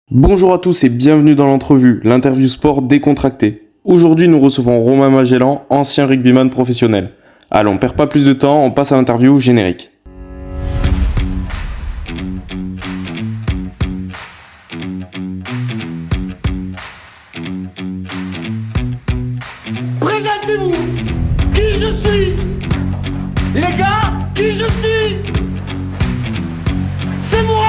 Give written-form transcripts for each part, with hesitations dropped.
Bonjour à tous et bienvenue dans l'entrevue, l'interview sport décontractée. Aujourd'hui, nous recevons Romain Magellan, ancien rugbyman professionnel. Allons, on perd pas plus de temps, on passe à l'interview générique. Présentez-vous qui je suis. Les gars, qui je suis. C'est moi.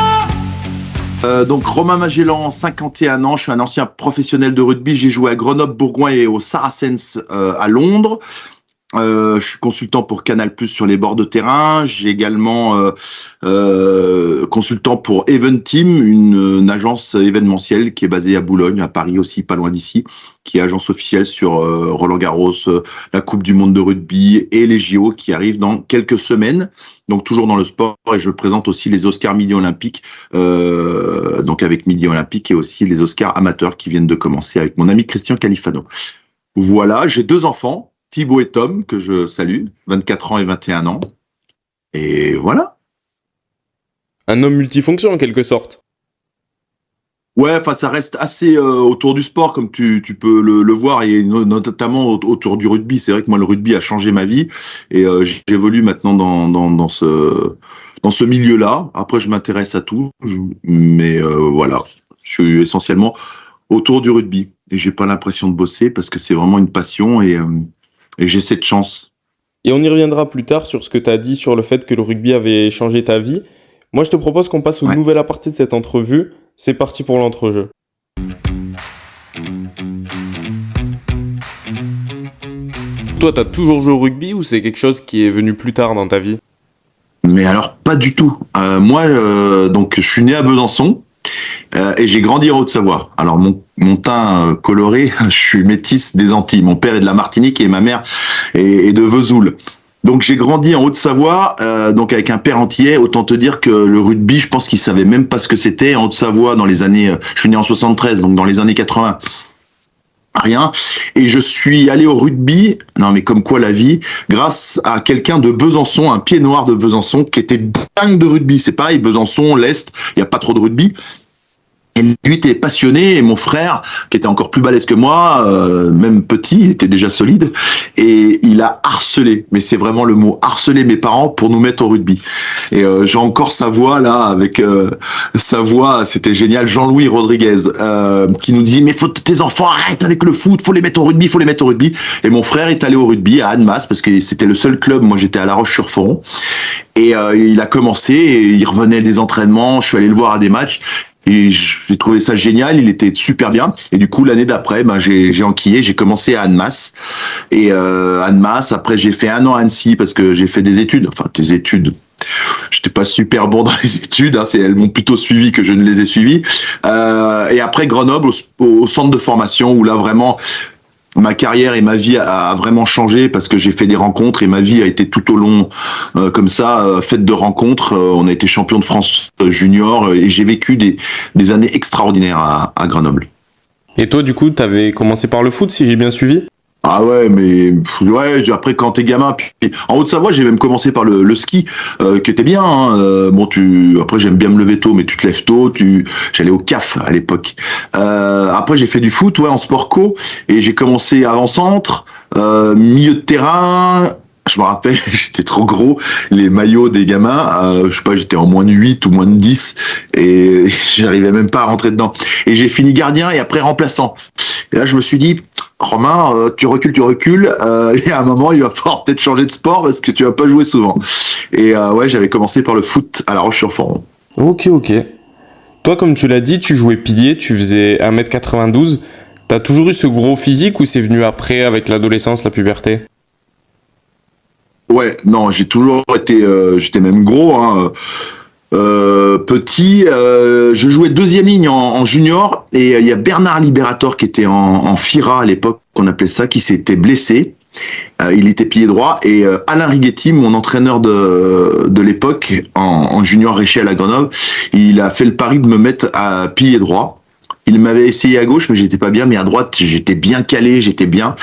Donc Romain Magellan, 51 ans, je suis un ancien professionnel de rugby, j'ai joué à Grenoble, Bourgoin et au Saracens à Londres. Je suis consultant pour Canal+ sur les bords de terrain. J'ai également consultant pour Event Team, une agence événementielle qui est basée à Boulogne, à Paris aussi, pas loin d'ici, qui est agence officielle sur Roland-Garros, la Coupe du Monde de rugby et les JO qui arrivent dans quelques semaines. Donc toujours dans le sport, et je présente aussi les Oscars Midi Olympiques, donc avec Midi Olympique, et aussi les Oscars amateurs qui viennent de commencer avec mon ami Christian Califano. Voilà, j'ai 2 enfants. Thibaut et Tom, que je salue, 24 ans et 21 ans. Et voilà. Un homme multifonction en quelque sorte. Ouais, enfin ça reste assez autour du sport, comme tu peux le voir, et notamment autour du rugby. C'est vrai que moi, le rugby a changé ma vie, et j'évolue maintenant dans ce milieu-là. Après, je m'intéresse à tout, mais voilà, je suis essentiellement autour du rugby. Et j'ai pas l'impression de bosser, parce que c'est vraiment une passion, et j'ai cette chance. Et on y reviendra plus tard sur ce que tu as dit sur le fait que le rugby avait changé ta vie. Moi, je te propose qu'on passe au nouvel aparté de cette entrevue. C'est parti pour l'entrejeu. Toi, t'as toujours joué au rugby ou c'est quelque chose qui est venu plus tard dans ta vie ? Mais alors, pas du tout. Moi, donc, je suis né à Besançon et j'ai grandi en Haute-Savoie. Alors, mon teint coloré, je suis métisse des Antilles. Mon père est de la Martinique et ma mère est de Vesoul. Donc, j'ai grandi en Haute-Savoie, donc avec un père antillais. Autant te dire que le rugby, je pense qu'il savait même pas ce que c'était en Haute-Savoie dans les années. Je suis né en 73, donc dans les années 80. Rien. Et je suis allé au rugby, non mais comme quoi la vie, grâce à quelqu'un de Besançon, un pied noir de Besançon, qui était dingue de rugby. C'est pareil, Besançon, l'Est, il n'y a pas trop de rugby. Et lui était passionné, et mon frère, qui était encore plus balèze que moi, même petit, il était déjà solide, et il a harcelé, mais c'est vraiment le mot, harcelé mes parents pour nous mettre au rugby. Et j'ai encore sa voix là, avec sa voix, c'était génial, Jean-Louis Rodriguez, qui nous dit, mais faut tes enfants arrêtent avec le foot, faut les mettre au rugby, faut les mettre au rugby. Et mon frère est allé au rugby à Annemasse, parce que c'était le seul club, moi j'étais à La Roche-sur-Foron, et il a commencé, et il revenait des entraînements, je suis allé le voir à des matchs, et j'ai trouvé ça génial, il était super bien. Et du coup, l'année d'après, j'ai enquillé, j'ai commencé à Annemasse. Et Annemasse, après j'ai fait 1 an à Annecy parce que j'ai fait des études. Enfin, des études. J'étais pas super bon dans les études, hein, elles m'ont plutôt suivi que je ne les ai suivies. Et après Grenoble, au centre de formation, où là vraiment ma carrière et ma vie a vraiment changé parce que j'ai fait des rencontres et ma vie a été tout au long comme ça, faite de rencontres. On a été champion de France junior et j'ai vécu des années extraordinaires à Grenoble. Et toi, du coup, t'avais commencé par le foot, si j'ai bien suivi ? Ah ouais, mais ouais, après quand t'es gamin, puis en Haute-Savoie, j'ai même commencé par le ski, qui était bien. Hein. Bon, après j'aime bien me lever tôt, mais tu te lèves tôt. J'allais au CAF à l'époque. Après j'ai fait du foot, ouais, en sport co, et j'ai commencé avant-centre, milieu de terrain. Je me rappelle, j'étais trop gros, les maillots des gamins, je sais pas, j'étais en moins de 8 ou moins de 10, et j'arrivais même pas à rentrer dedans. Et j'ai fini gardien et après remplaçant. Et là, je me suis dit, Romain, tu recules, et à un moment, il va falloir peut-être changer de sport parce que tu vas pas jouer souvent. Et ouais, j'avais commencé par le foot à La Roche-sur-Foron. Ok. Toi, comme tu l'as dit, tu jouais pilier, tu faisais 1m92. T'as toujours eu ce gros physique ou c'est venu après, avec l'adolescence, la puberté ? Ouais, non, j'ai toujours été, j'étais même gros, hein. Petit, je jouais 2e ligne en junior, et il y a Bernard Liberator qui était en FIRA à l'époque, qu'on appelait ça, qui s'était blessé. Il était pied droit, et Alain Righetti, mon entraîneur de l'époque en junior Réchet à la Grenoble, il a fait le pari de me mettre à pilier droit. il m'avait essayé à gauche, mais j'étais pas bien, mais à droite, j'étais bien calé, j'étais bien.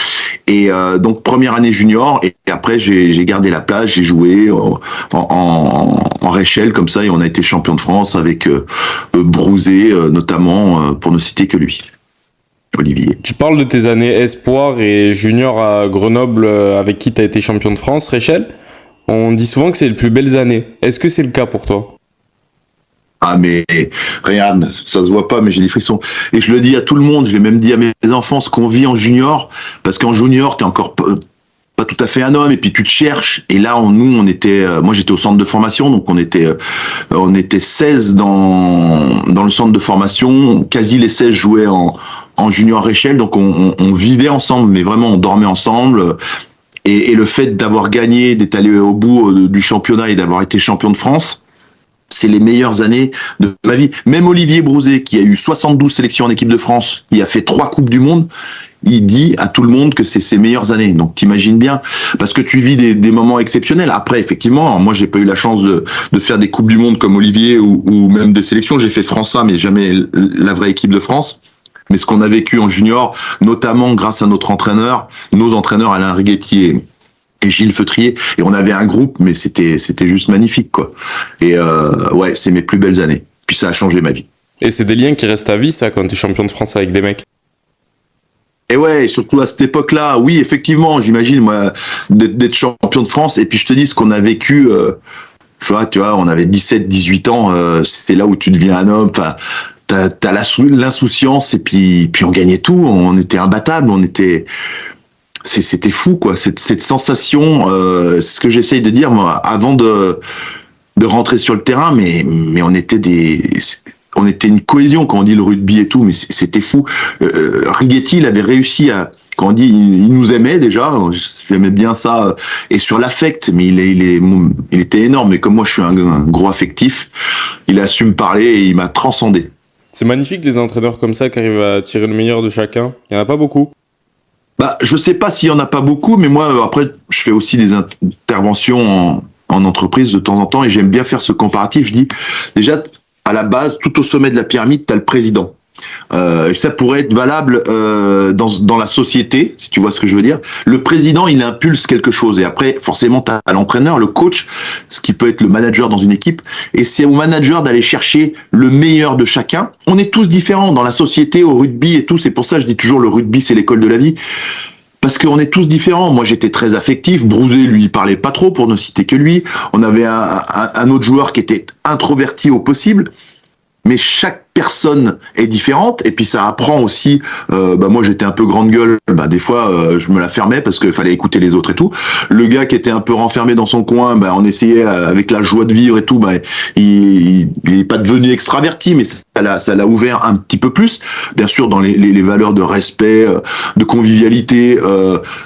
Et donc première année junior, et après j'ai gardé la place, j'ai joué en Réchelle comme ça, et on a été champion de France avec Brouzé notamment, pour ne citer que lui. Olivier. Tu parles de tes années espoir et junior à Grenoble avec qui tu as été champion de France, Réchelle. On dit souvent que c'est les plus belles années. Est-ce que c'est le cas pour toi? Ah mais regarde, ça se voit pas, mais j'ai des frissons. Et je le dis à tout le monde, je l'ai même dit à mes enfants, ce qu'on vit en junior, parce qu'en junior, t'es encore pas tout à fait un homme, et puis tu te cherches. Et là, on était, moi j'étais au centre de formation, donc on était 16 dans le centre de formation. Quasi les 16 jouaient en junior Réchelle, donc on vivait ensemble, mais vraiment on dormait ensemble. Et le fait d'avoir gagné, d'être allé au bout du championnat et d'avoir été champion de France, c'est les meilleures années de ma vie. Même Olivier Brouzé, qui a eu 72 sélections en équipe de France, il a fait 3 Coupes du Monde, il dit à tout le monde que c'est ses meilleures années. Donc t'imagines bien, parce que tu vis des moments exceptionnels. Après, effectivement, moi j'ai pas eu la chance de faire des Coupes du Monde comme Olivier ou même des sélections. J'ai fait France 1, mais jamais la vraie équipe de France. Mais ce qu'on a vécu en junior, notamment grâce à nos entraîneurs Alain Righetti et Gilles Feutrier, et on avait un groupe, mais c'était juste magnifique, quoi. Et ouais, c'est mes plus belles années. Puis ça a changé ma vie. Et c'est des liens qui restent à vie, ça, quand t'es champion de France avec des mecs. Et ouais, et surtout à cette époque-là, oui, effectivement, j'imagine, moi, d'être champion de France. Et puis je te dis, ce qu'on a vécu, tu vois, on avait 17, 18 ans, c'est là où tu deviens un homme. Enfin, t'as l'insouciance, et puis on gagnait tout, on était imbattables, c'était fou, quoi, cette sensation, c'est ce que j'essaye de dire, moi, avant de rentrer sur le terrain, mais on était une cohésion quand on dit le rugby et tout, mais c'était fou. Righetti, il avait réussi quand on dit, il nous aimait déjà, j'aimais bien ça, et sur l'affect, mais il était énorme, et comme moi je suis un gros affectif, il a su me parler et il m'a transcendé. C'est magnifique les entraîneurs comme ça qui arrivent à tirer le meilleur de chacun. Il n'y en a pas beaucoup. Bah, je sais pas s'il y en a pas beaucoup, mais moi, après, je fais aussi des interventions en entreprise de temps en temps, et j'aime bien faire ce comparatif. Je dis, déjà, à la base, tout au sommet de la pyramide, t'as le président. Et ça pourrait être valable dans la société, si tu vois ce que je veux dire. Le président, il impulse quelque chose, et après, forcément, t'as l'entraîneur, le coach, ce qui peut être le manager dans une équipe, et c'est au manager d'aller chercher le meilleur de chacun. On est tous différents dans la société, au rugby et tout, c'est pour ça que je dis toujours le rugby, c'est l'école de la vie. Parce qu'on est tous différents. Moi, j'étais très affectif. Brouzé, lui, il parlait pas trop, pour ne citer que lui. On avait un autre joueur qui était introverti au possible. Mais chaque personne est différente, et puis ça apprend aussi. Moi, j'étais un peu grande gueule. Des fois, je me la fermais parce qu'il fallait écouter les autres et tout. Le gars qui était un peu renfermé dans son coin, on essayait avec la joie de vivre et tout. Il est pas devenu extraverti, mais ça l'a ouvert un petit peu plus. Bien sûr, dans les valeurs de respect, de convivialité,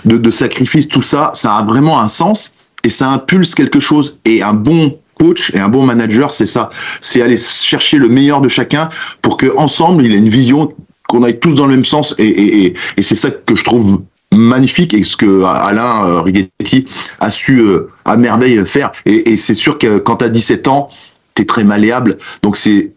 de sacrifice, tout ça, ça a vraiment un sens, et ça impulse quelque chose. Et un bon coach et un bon manager, c'est ça, c'est aller chercher le meilleur de chacun pour que ensemble il ait une vision, qu'on aille tous dans le même sens, et c'est ça que je trouve magnifique, et ce que Alain Righetti a su à merveille faire, et c'est sûr que quand t'as 17 ans, t'es très malléable, donc c'est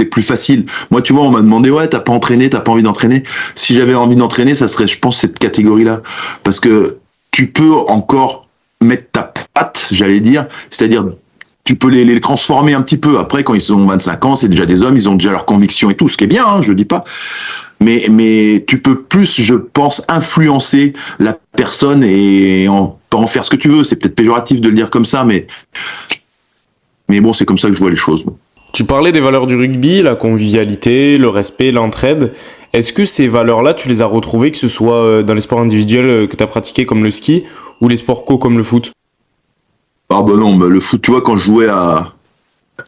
plus facile. Moi, tu vois, on m'a demandé, ouais, t'as pas envie d'entraîner. Si j'avais envie d'entraîner, ça serait, je pense, cette catégorie-là, parce que tu peux encore mettre ta patte, j'allais dire, c'est-à-dire tu peux les transformer un petit peu. Après, quand ils ont 25 ans, c'est déjà des hommes, ils ont déjà leurs convictions et tout, ce qui est bien, hein, je dis pas. Mais tu peux plus, je pense, influencer la personne et en faire ce que tu veux. C'est peut-être péjoratif de le dire comme ça, mais bon, c'est comme ça que je vois les choses. Tu parlais des valeurs du rugby, la convivialité, le respect, l'entraide. Est-ce que ces valeurs-là, tu les as retrouvées, que ce soit dans les sports individuels que tu as pratiqués comme le ski, ou les sports co comme le foot? Ah non, le foot, tu vois, quand je jouais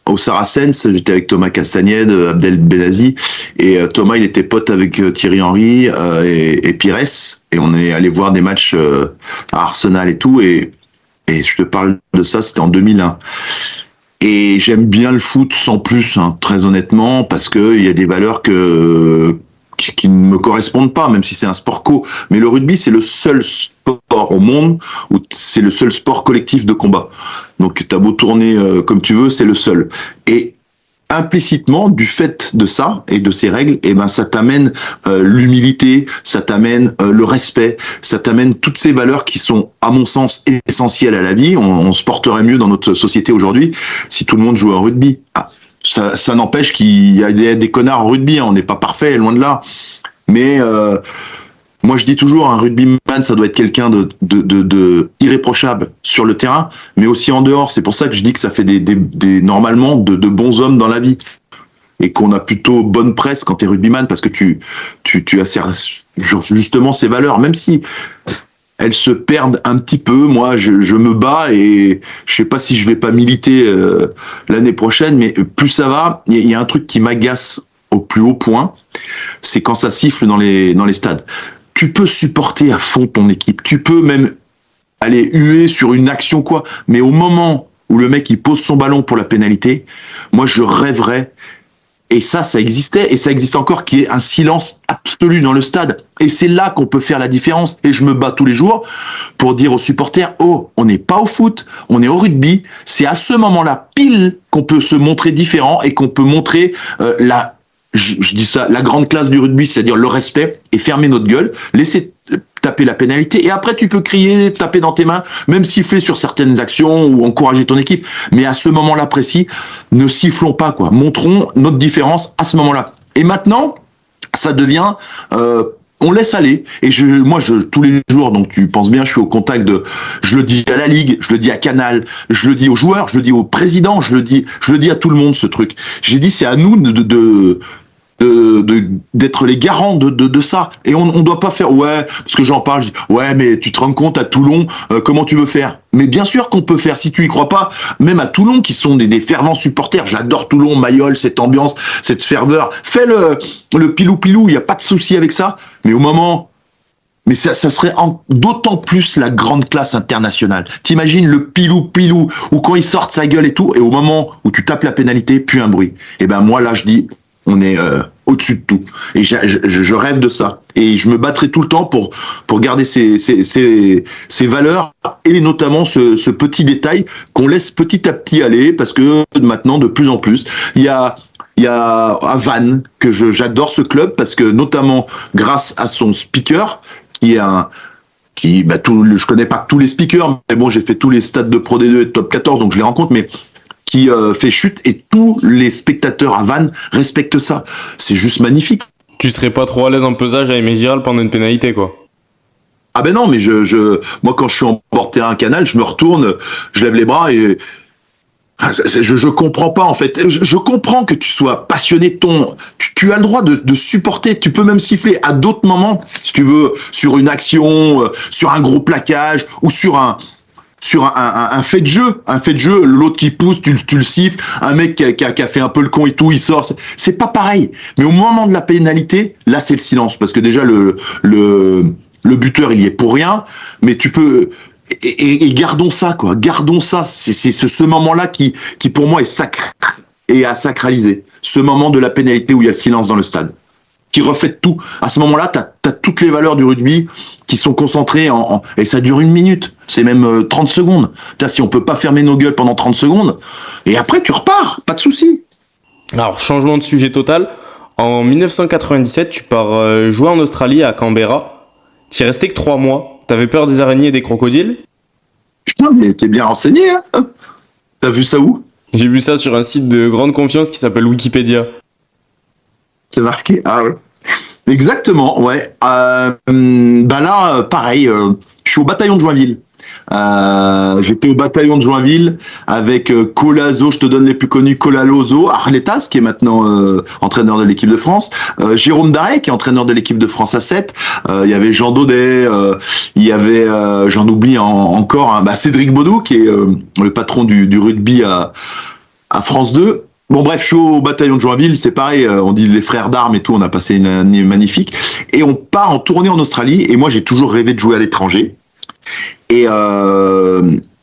au Saracens, j'étais avec Thomas Castagnède, Abdel Benazi, et Thomas, il était pote avec Thierry Henry et Pires, et on est allé voir des matchs à Arsenal et tout, et je te parle de ça, c'était en 2001. Et j'aime bien le foot sans plus, hein, très honnêtement, parce que il y a des valeurs qui ne me correspondent pas, même si c'est un sport co. Mais le rugby, c'est le seul sport au monde où c'est le seul sport collectif de combat. Donc t'as beau tourner comme tu veux, c'est le seul. Et implicitement, du fait de ça et de ces règles, eh ben ça t'amène l'humilité, ça t'amène le respect, ça t'amène toutes ces valeurs qui sont, à mon sens, essentielles à la vie. On se porterait mieux dans notre société aujourd'hui si tout le monde jouait au rugby. Ça n'empêche qu'il y a des connards au rugby, hein, on n'est pas parfait, loin de là. Mais moi, je dis toujours, un rugbyman, ça doit être quelqu'un de irréprochable sur le terrain, mais aussi en dehors. C'est pour ça que je dis que ça fait normalement de bons hommes dans la vie. Et qu'on a plutôt bonne presse quand t'es rugbyman, parce que tu as justement ces valeurs, même si elles se perdent un petit peu. Moi, je me bats et je sais pas si je vais pas militer l'année prochaine, mais plus ça va, il y a un truc qui m'agace au plus haut point, c'est quand ça siffle dans les stades. Tu peux supporter à fond ton équipe, tu peux même aller huer sur une action quoi, mais au moment où le mec il pose son ballon pour la pénalité, moi je rêverais, et ça existait et ça existe encore, qu'il y ait un silence absolu dans le stade, et c'est là qu'on peut faire la différence. Et je me bats tous les jours pour dire aux supporters, oh, on n'est pas au foot, on est au rugby, c'est à ce moment-là pile qu'on peut se montrer différent et qu'on peut montrer je dis ça, la grande classe du rugby, c'est-à-dire le respect, et fermer notre gueule, laisser taper la pénalité, et après tu peux crier, taper dans tes mains, même siffler sur certaines actions ou encourager ton équipe, mais à ce moment-là précis, ne sifflons pas, quoi. Montrons notre différence à ce moment-là. Et maintenant, ça devient on laisse aller. Et moi, tous les jours, donc tu penses bien, je suis au contact je le dis à la Ligue, je le dis à Canal, je le dis aux joueurs, je le dis au président, je le dis à tout le monde, ce truc. J'ai dit, c'est à nous d'être les garants de ça. Et on doit pas faire, ouais, parce que j'en parle, je dis, ouais, mais tu te rends compte, à Toulon, comment tu veux faire? Mais bien sûr qu'on peut faire, si tu y crois pas, même à Toulon, qui sont des fervents supporters, j'adore Toulon, Mayol, cette ambiance, cette ferveur, fais le pilou-pilou, il n'y a pas de souci avec ça, mais au moment, mais ça serait d'autant plus la grande classe internationale. T'imagines le pilou-pilou, ou quand il sort sa gueule et tout, et au moment où tu tapes la pénalité, plus un bruit. Et ben moi, là, je dis, on est au-dessus de tout. Et je rêve de ça. Et je me battrai tout le temps pour garder ces valeurs, et notamment ce petit détail qu'on laisse petit à petit aller, parce que maintenant, de plus en plus, il y a à Vannes, que j'adore ce club, parce que notamment grâce à son speaker, je connais pas tous les speakers, mais bon, j'ai fait tous les stades de Pro D2 et de Top 14, donc je les rencontre, mais qui fait chute, et tous les spectateurs à Vannes respectent ça. C'est juste magnifique. Tu serais pas trop à l'aise en pesage à Aimé Giral pendant une pénalité, quoi? Ah ben non, mais moi quand je suis en bord terrain Canal, je me retourne, je lève les bras et je comprends pas en fait. Je comprends que tu sois passionné, tu as le droit de supporter, tu peux même siffler à d'autres moments, si tu veux, sur une action, sur un gros plaquage, ou sur un fait de jeu, l'autre qui pousse, tu le siffles, un mec qui a fait un peu le con et tout, il sort, c'est pas pareil. Mais au moment de la pénalité, là c'est le silence, parce que déjà le buteur il y est pour rien, mais tu peux, et gardons ça, quoi, gardons ça, c'est ce moment-là qui pour moi est sacré et à sacraliser, ce moment de la pénalité où il y a le silence dans le stade, qui reflète tout. À ce moment-là, t'as toutes les valeurs du rugby qui sont concentrées et ça dure 1 minute, c'est même 30 secondes. Si on peut pas fermer nos gueules pendant 30 secondes, et après tu repars, pas de souci. Alors, changement de sujet total. En 1997, tu pars jouer en Australie, à Canberra. T'y restais que 3 mois. T'avais peur des araignées et des crocodiles? Putain, mais t'es bien renseigné, hein? T'as vu ça où? J'ai vu ça sur un site de grande confiance qui s'appelle Wikipédia. C'est marqué, ah ouais. Exactement, ouais. Là, pareil, je suis au bataillon de Joinville. J'étais au bataillon de Joinville avec Colazo, je te donne les plus connus, Colalozo, Arletas, qui est maintenant entraîneur de l'équipe de France, Jérôme Darey, qui est entraîneur de l'équipe de France A7, il y avait Jean Daudet, il y avait, j'en oublie encore, hein, Cédric Baudou, qui est le patron du rugby à France 2. Bon bref, je suis au bataillon de Joinville, c'est pareil, on dit les frères d'armes et tout, on a passé une année magnifique, et on part en tournée en Australie, et moi j'ai toujours rêvé de jouer à l'étranger, et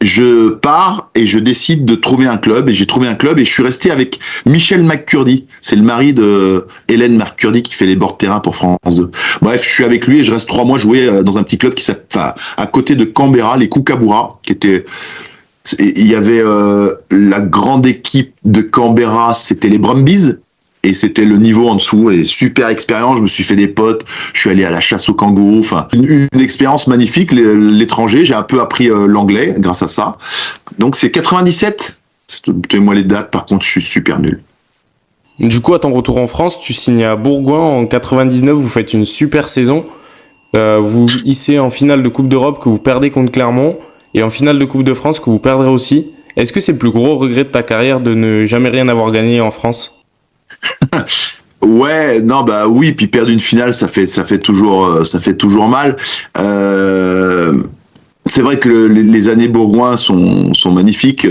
je pars et je décide de trouver un club, et j'ai trouvé un club, et je suis resté avec Michel McCurdy, c'est le mari de Hélène McCurdy qui fait les bords de terrain pour France 2. Bref, je suis avec lui et je reste 3 mois jouer dans un petit club qui s'appelle, à côté de Canberra, les Kookaburra, qui était Il y avait la grande équipe de Canberra, c'était les Brumbies. Et c'était le niveau en dessous, et super expérience, je me suis fait des potes, je suis allé à la chasse aux kangourous, enfin, une expérience magnifique, l'étranger, j'ai un peu appris l'anglais grâce à ça. Donc c'est 97, moi les dates, par contre je suis super nul. Du coup, à ton retour en France, tu signes à Bourgoin en 99, vous faites une super saison. Vous hissez en finale de Coupe d'Europe que vous perdez contre Clermont, et en finale de Coupe de France que vous perdrez aussi. Est-ce que c'est le plus gros regret de ta carrière de ne jamais rien avoir gagné en France ? Ouais, non, bah oui, puis perdre une finale, ça fait toujours mal. C'est vrai que les années Bourgoin sont magnifiques.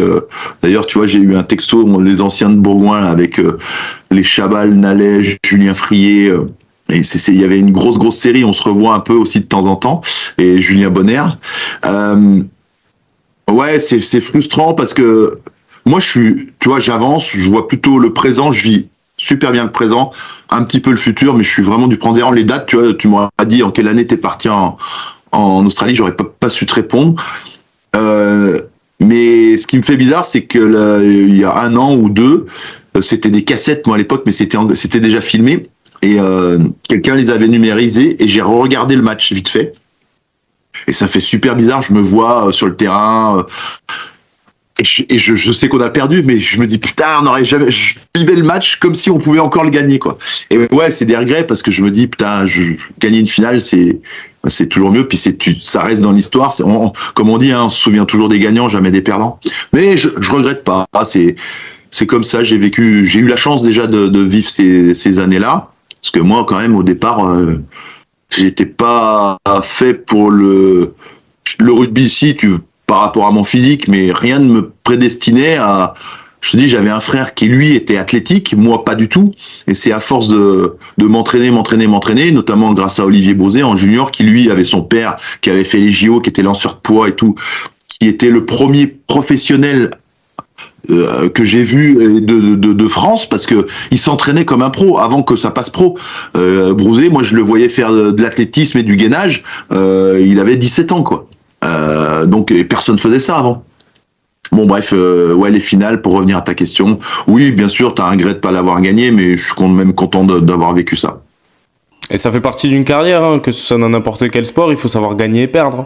D'ailleurs, tu vois, j'ai eu un texto, les anciens de Bourgoin, là, avec les Chabal, Nalège, Julien Frier. Et il y avait une grosse série, on se revoit un peu aussi de temps en temps. Et Julien Bonner. Ouais, c'est frustrant parce que moi, tu vois, j'avance, je vois plutôt le présent, je vis super bien le présent, un petit peu le futur, mais je suis vraiment du prends-zéro. Les dates, tu vois, tu m'auras dit en quelle année t'es parti en Australie, j'aurais pas su te répondre. Mais ce qui me fait bizarre, c'est que là, il y a 1 an ou 2, c'était des cassettes, moi à l'époque, mais c'était déjà filmé, et quelqu'un les avait numérisées, et j'ai regardé le match vite fait. Et ça fait super bizarre, je me vois sur le terrain, et je sais qu'on a perdu, mais je me dis putain, on aurait jamais. Je vivais le match comme si on pouvait encore le gagner, quoi. Et ouais, c'est des regrets parce que je me dis putain, gagner une finale, c'est toujours mieux. Puis ça reste dans l'histoire. Comme on dit, hein, on se souvient toujours des gagnants, jamais des perdants. Mais je regrette pas. C'est comme ça. J'ai eu la chance déjà de vivre ces années-là, parce que moi, quand même, au départ, j'étais pas fait pour le rugby ici. Par rapport à mon physique, mais rien ne me prédestinait à... Je te dis, j'avais un frère qui, lui, était athlétique, moi, pas du tout. Et c'est à force de m'entraîner, notamment grâce à Olivier Bozé en junior, qui, lui, avait son père, qui avait fait les JO, qui était lanceur de poids et tout, qui était le premier professionnel que j'ai vu de France, parce que il s'entraînait comme un pro avant que ça passe pro. Bozé, moi, je le voyais faire de l'athlétisme et du gainage. Il avait 17 ans, quoi. Donc personne faisait ça avant. Bon bref, ouais, les finales, pour revenir à ta question, oui bien sûr t'as un regret de pas l'avoir gagné, mais je suis même content d'avoir vécu ça. Et ça fait partie d'une carrière, hein, que ce soit dans n'importe quel sport, il faut savoir gagner et perdre.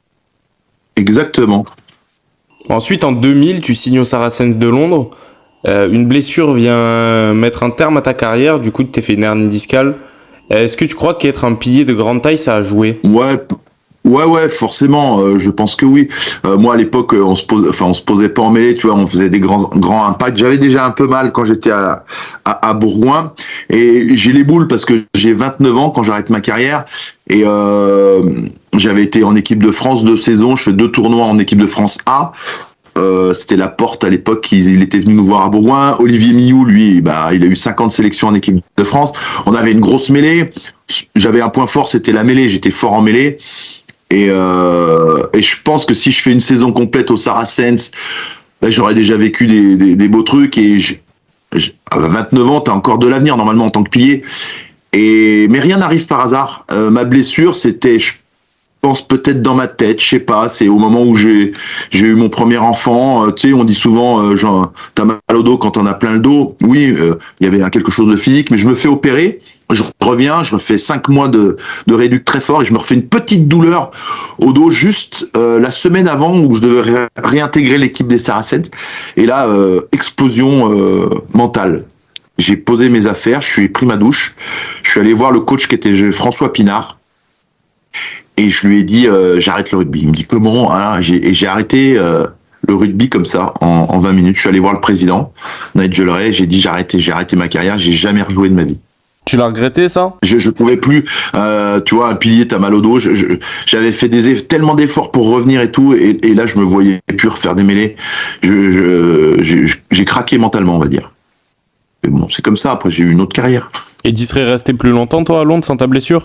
Exactement. Ensuite, en 2000, tu signes au Saracens de Londres. Une blessure vient mettre un terme à ta carrière, du coup tu t'es fait une hernie discale. Est-ce que tu crois qu'être un pilier de grande taille, ça a joué ? Ouais, forcément, je pense que oui. Moi, à l'époque, on se posait pas en mêlée, tu vois, on faisait des grands impacts. J'avais déjà un peu mal quand j'étais à Bourgoin, et j'ai les boules parce que j'ai 29 ans quand j'arrête ma carrière, et j'avais été en équipe de France 2 saisons, je fais 2 tournois en équipe de France A. C'était la Porte à l'époque, il était venu nous voir à Bourgoin. Olivier Millou, lui, bah, il a eu 50 sélections en équipe de France. On avait une grosse mêlée. J'avais un point fort, c'était la mêlée. J'étais fort en mêlée. Et je pense que si je fais une saison complète au Saracens, ben, j'aurais déjà vécu des beaux trucs. Et à 29 ans, t'as encore de l'avenir normalement en tant que pilier. Mais rien n'arrive par hasard. Ma blessure, c'était, je pense peut-être dans ma tête, je sais pas. C'est au moment où j'ai eu mon premier enfant. Tu sais, on dit souvent, genre, t'as mal au dos quand t'en as plein le dos. Oui, il y avait quelque chose de physique, mais je me fais opérer. Je reviens, je refais 5 mois de réduc très fort et je me refais une petite douleur au dos juste la semaine avant où je devais réintégrer l'équipe des Saracens. Et là, explosion mentale. J'ai posé mes affaires, je suis pris ma douche, je suis allé voir le coach qui était François Pinard et je lui ai dit j'arrête le rugby. Il me dit comment, hein, j'ai arrêté le rugby comme ça en 20 minutes. Je suis allé voir le président, Nigel Ray, j'ai dit j'ai arrêté ma carrière, j'ai jamais rejoué de ma vie. Tu l'as regretté, ça ? Je pouvais plus, tu vois, un pilier, t'as mal au dos. J'avais fait tellement d'efforts pour revenir et tout, et là, je me voyais plus refaire des mêlées. J'ai craqué mentalement, on va dire. Mais bon, c'est comme ça. Après, j'ai eu une autre carrière. Et tu serais resté plus longtemps, toi, à Londres, sans ta blessure ?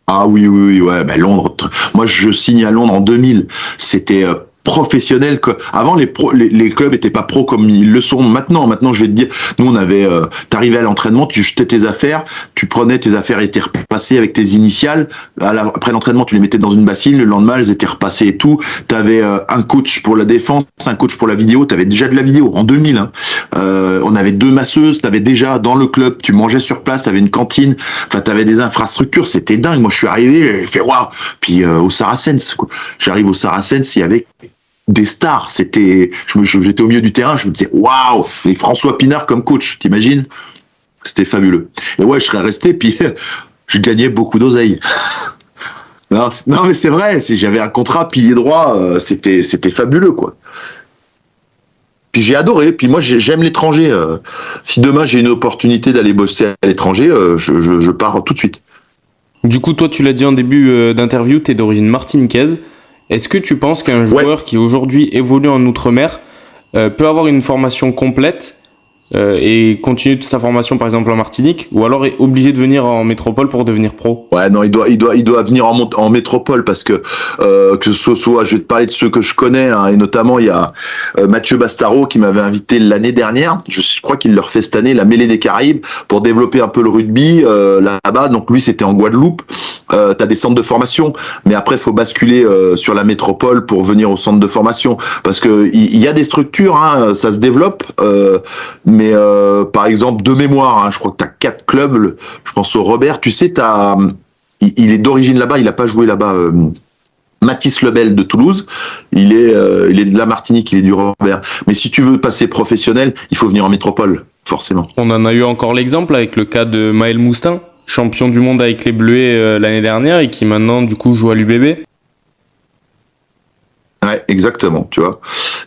Ah oui, ouais. Ben Londres. Moi, je signe à Londres en 2000. C'était professionnel que avant les clubs étaient pas pros comme ils le sont maintenant je vais te dire, nous on avait t'arrivais à l'entraînement, tu jetais tes affaires, tu prenais tes affaires et étaient repassées avec tes initiales, après l'entraînement tu les mettais dans une bassine, le lendemain elles étaient repassées et tout, t'avais un coach pour la défense, un coach pour la vidéo, t'avais déjà de la vidéo en 2000 hein. On avait 2 masseuses, t'avais déjà dans le club, tu mangeais sur place, t'avais une cantine, enfin t'avais des infrastructures, c'était dingue. Moi je suis arrivé, j'ai fait waouh. Puis au Saracens quoi. J'arrive au Saracens, il y avait des stars, j'étais au milieu du terrain, je me disais waouh, et François Pinard comme coach, t'imagines? C'était fabuleux. Et ouais, je serais resté, puis je gagnais beaucoup d'oseille. Non, mais c'est vrai, j'avais un contrat pilier droit, c'était fabuleux quoi. Puis j'ai adoré, puis moi j'aime l'étranger. Si demain j'ai une opportunité d'aller bosser à l'étranger, je pars tout de suite. Du coup, toi, tu l'as dit en début d'interview, t'es d'origine martiniquaise. Est-ce que tu penses qu'un joueur qui aujourd'hui évolue en Outre-mer peut avoir une formation complète et continuer toute sa formation par exemple en Martinique, ou alors est obligé de venir en métropole pour devenir pro? Ouais, non, il doit venir en métropole parce que ce soit, je vais te parler de ceux que je connais, hein, et notamment il y a Mathieu Bastaro qui m'avait invité l'année dernière, je crois qu'il le refait cette année, la Mêlée des Caraïbes, pour développer un peu le rugby là-bas. Donc lui c'était en Guadeloupe. T'as des centres de formation, mais après faut basculer sur la métropole pour venir au centre de formation, parce que il y a des structures, hein, ça se développe, mais par exemple de mémoire, hein, je crois que t'as 4 clubs, je pense au Robert, tu sais, il est d'origine là-bas, il a pas joué là-bas. Mathis Lebel de Toulouse, il est de la Martinique, il est du Robert. Mais si tu veux passer professionnel, il faut venir en métropole, forcément. On en a eu encore l'exemple avec le cas de Maël Moustin, champion du monde avec les Bleuets l'année dernière et qui maintenant du coup joue à l'UBB. Ouais, exactement, tu vois.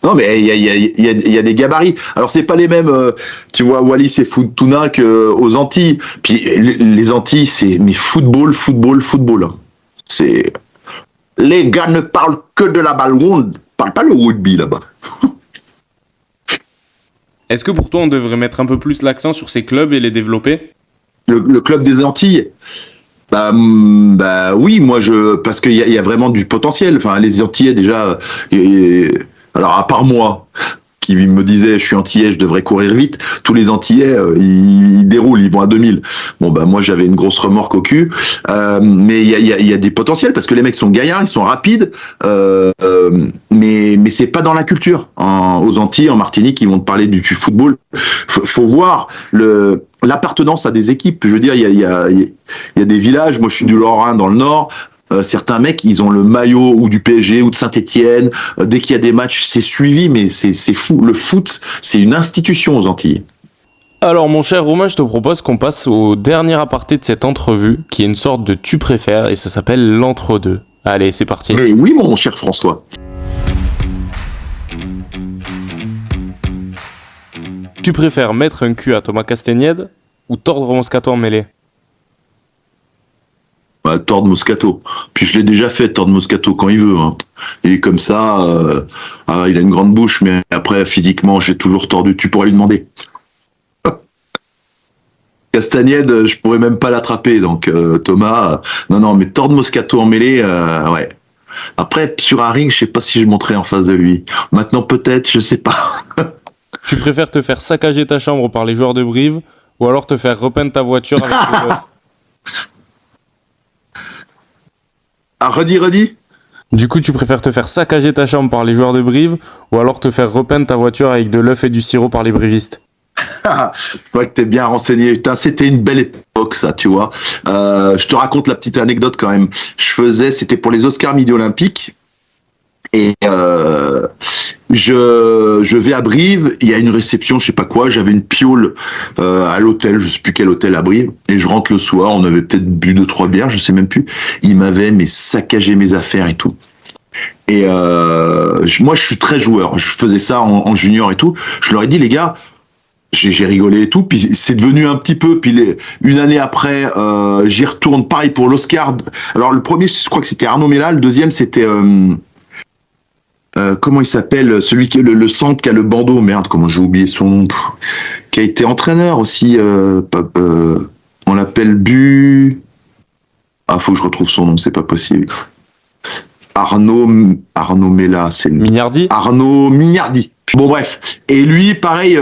Non, mais il y a des gabarits. Alors c'est pas les mêmes, tu vois, Wallis et Futuna qu'aux Antilles. Puis les Antilles, c'est mais football. C'est les gars ne parlent que de la balle ronde, parlent pas le rugby là-bas. Est-ce que pour toi on devrait mettre un peu plus l'accent sur ces clubs et les développer? Le club des Antilles, bah oui, parce qu'il y a vraiment du potentiel. Enfin, les Antillais déjà. Alors à part moi, qui me disait je suis antillais, je devrais courir vite. Tous les Antillais, ils déroulent, ils vont à 2000. Bon bah moi j'avais une grosse remorque au cul, mais il y a des potentiels parce que les mecs sont gaillards, ils sont rapides, mais c'est pas dans la culture. Aux Antilles, en Martinique, ils vont te parler du football. Faut voir l'appartenance à des équipes. Je veux dire, il y a des villages. Moi, je suis du Lorrain, dans le Nord. Certains mecs, ils ont le maillot ou du PSG ou de Saint-Étienne. Dès qu'il y a des matchs, c'est suivi, mais c'est fou. Le foot, c'est une institution aux Antilles. Alors, mon cher Romain, je te propose qu'on passe au dernier aparté de cette entrevue, qui est une sorte de tu préfères, et ça s'appelle l'entre-deux. Allez, c'est parti. Mais oui, mon cher François. Tu préfères mettre un cul à Thomas Castagnède ou tordre Moscato en mêlée? Tordre Moscato. Puis je l'ai déjà fait, tordre Moscato quand il veut. Hein. Et comme ça, il a une grande bouche, mais après, physiquement, j'ai toujours tordu. Tu pourrais lui demander. Castagnède, je pourrais même pas l'attraper. Donc Thomas, non, mais tordre Moscato en mêlée, ouais. Après, sur un ring, je sais pas si je monterais en face de lui. Maintenant, peut-être, je sais pas. Tu préfères te faire saccager ta chambre par les joueurs de Brive ou alors te faire repeindre ta voiture avec le bœuf? Ah, redis. Du coup, tu préfères te faire saccager ta chambre par les joueurs de Brive ou alors te faire repeindre ta voiture avec de l'œuf et du sirop par les brivistes? Je vois que t'es bien renseigné. Putain, c'était une belle époque, ça, tu vois. Je te raconte la petite anecdote quand même. C'était pour les Oscars Midi Olympiques. Et je vais à Brive, il y a une réception, je sais pas quoi, j'avais une piole à l'hôtel, je sais plus quel hôtel à Brive, et je rentre le soir, on avait peut-être bu 2-3 bières, je sais même plus. Il m'avait saccagé mes affaires et tout. Et moi je suis très joueur, je faisais ça en junior et tout. Je leur ai dit les gars, j'ai rigolé et tout, puis c'est devenu un petit peu, puis une année après, j'y retourne, pareil pour l'Oscar. Alors le premier, je crois que c'était Arnaud Mella, le deuxième c'était comment il s'appelle, celui qui est le centre qui a le bandeau, merde, comment j'ai oublié son nom, qui a été entraîneur aussi, on l'appelle faut que je retrouve son nom, c'est pas possible. Arnaud Mella, c'est Mignardi. Arnaud Mignardi. Bon bref, et lui pareil,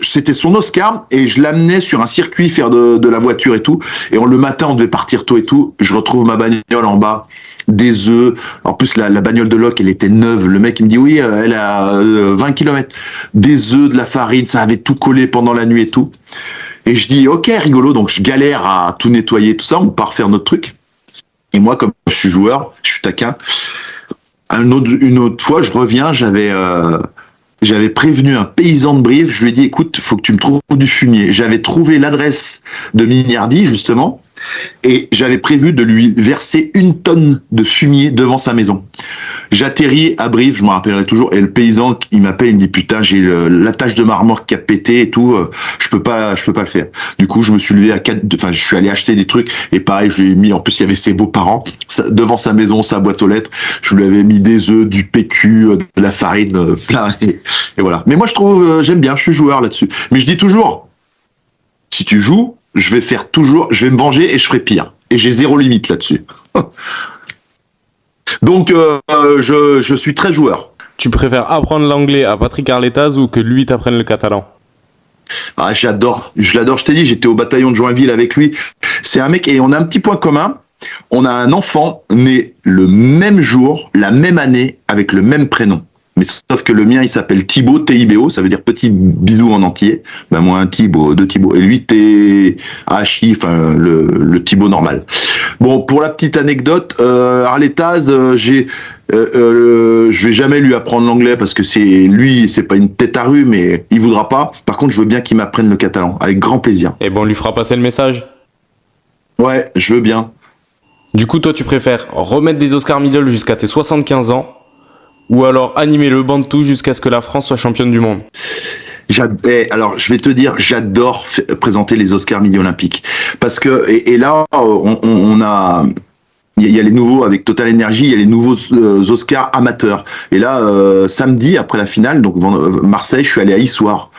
c'était son Oscar et je l'amenais sur un circuit faire de la voiture et tout, et le matin on devait partir tôt et tout, je retrouve ma bagnole en bas, des œufs, en plus la bagnole de Locke elle était neuve, le mec il me dit oui elle a 20 km, des œufs, de la farine, ça avait tout collé pendant la nuit et tout, et je dis ok rigolo, donc je galère à tout nettoyer tout ça, on part faire notre truc, et moi comme je suis joueur, je suis taquin, une autre fois je reviens, j'avais prévenu un paysan de Brive, je lui ai dit écoute, faut que tu me trouves du fumier. J'avais trouvé l'adresse de Mignardi justement et j'avais prévu de lui verser 1 tonne de fumier devant sa maison. J'atterris à Brive, je me rappellerai toujours, et le paysan il m'appelle, il me dit putain j'ai l'attache de marmore qui a pété et tout, je peux pas le faire. Du coup je me suis levé je suis allé acheter des trucs et pareil je lui ai mis, en plus il y avait ses beaux-parents devant sa maison, sa boîte aux lettres, je lui avais mis des œufs, du PQ, de la farine, plein et voilà. Mais moi je trouve, j'aime bien, je suis joueur là-dessus. Mais je dis toujours, si tu joues, je vais me venger et je ferai pire. Et j'ai zéro limite là-dessus. Donc, je suis très joueur. Tu préfères apprendre l'anglais à Patrick Arletaz ou que lui t'apprenne le catalan? Ah, je l'adore. Je t'ai dit, j'étais au bataillon de Joinville avec lui. C'est un mec, et on a un petit point commun. On a un enfant né le même jour, la même année, avec le même prénom. Mais sauf que le mien, il s'appelle Thibaut, T-I-B-O, ça veut dire petit bisou en entier. Ben moi, un Thibaut, 2 Thibaut. Et lui, T-H-I, enfin, le Thibaut normal. Bon, pour la petite anecdote, Arletaz, je vais jamais lui apprendre l'anglais parce que c'est pas une tête à rue, mais il voudra pas. Par contre, je veux bien qu'il m'apprenne le catalan, avec grand plaisir. Et bon, on lui fera passer le message. Ouais, je veux bien. Du coup, toi, tu préfères remettre des Oscars Middle jusqu'à tes 75 ans ou alors animer le banc de tout jusqu'à ce que la France soit championne du monde? Alors, je vais te dire, j'adore présenter les Oscars Midi Olympiques. Parce que, et là, on a, il y a les nouveaux, avec Total Energy, il y a les nouveaux Oscars amateurs. Et là, samedi, après la finale, donc Marseille, je suis allé à Issoire.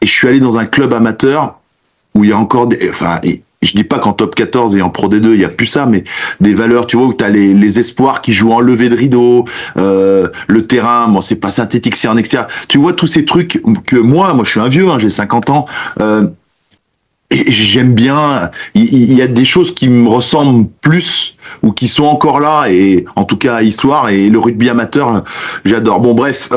Et je suis allé dans un club amateur où il y a encore je dis pas qu'en top 14 et en Pro D2, il y a plus ça, mais des valeurs, tu vois, où t'as les espoirs qui jouent en levée de rideau, le terrain, bon, c'est pas synthétique, c'est en extérieur. Tu vois, tous ces trucs que moi, je suis un vieux, j'ai 50 ans, et j'aime bien, il y a des choses qui me ressemblent plus, ou qui sont encore là, et en tout cas à Histoire, et le rugby amateur, j'adore. Bon, bref,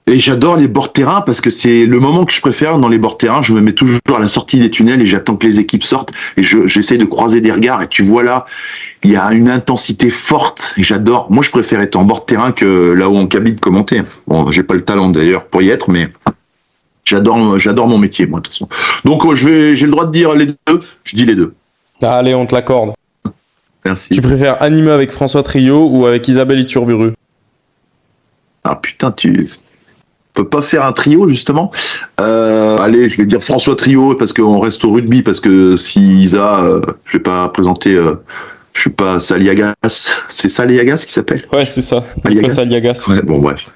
et j'adore les bords de terrain parce que c'est le moment que je préfère dans les bords de terrain. Je me mets toujours à la sortie des tunnels et j'attends que les équipes sortent et j'essaie de croiser des regards. Et tu vois là, il y a une intensité forte et j'adore. Moi, je préfère être en bord de terrain que là-haut en cabine commenter. Bon, j'ai pas le talent d'ailleurs pour y être, mais j'adore mon métier, moi, de toute façon. Donc, j'ai le droit de dire les deux. Je dis les deux. Allez, on te l'accorde. Merci. Tu préfères animer avec François Trio ou avec Isabelle Iturburu? Ah putain, peut pas faire un trio justement. Allez, je vais dire François Trio parce qu'on reste au rugby, parce que si Isa, je vais pas présenter, je suis pas Saliagas, c'est Saliagas qui s'appelle? Ouais, c'est ça. Aliagas. Aliagas. Ouais, bon bref.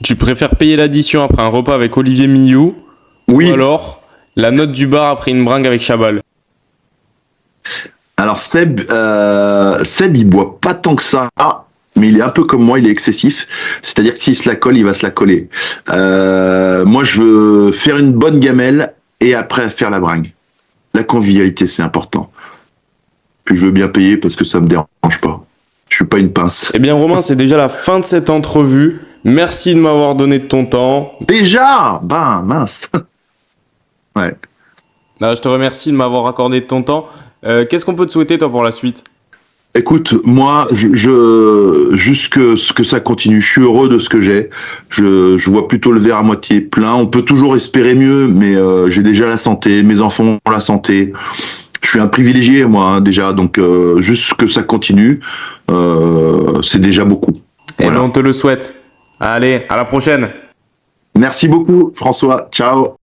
Tu préfères payer l'addition après un repas avec Olivier Millou Oui. ou alors la note du bar après une bringue avec Chabal? Alors Seb, il boit pas tant que ça. Mais il est un peu comme moi, il est excessif. C'est-à-dire que s'il se la colle, il va se la coller. Moi, je veux faire une bonne gamelle et après faire la bringue. La convivialité, c'est important. Puis je veux bien payer parce que ça me dérange pas. Je suis pas une pince. Eh bien, Romain, c'est déjà la fin de cette entrevue. Merci de m'avoir donné de ton temps. Déjà? Ben, mince. Ouais. Je te remercie de m'avoir accordé de ton temps. Qu'est-ce qu'on peut te souhaiter, toi, pour la suite? Écoute, moi, juste ce que ça continue. Je suis heureux de ce que j'ai. Je vois plutôt le verre à moitié plein. On peut toujours espérer mieux, mais j'ai déjà la santé. Mes enfants ont la santé. Je suis un privilégié, moi, déjà. Donc, juste que ça continue, c'est déjà beaucoup. Et voilà. On te le souhaite. Allez, à la prochaine. Merci beaucoup, François. Ciao.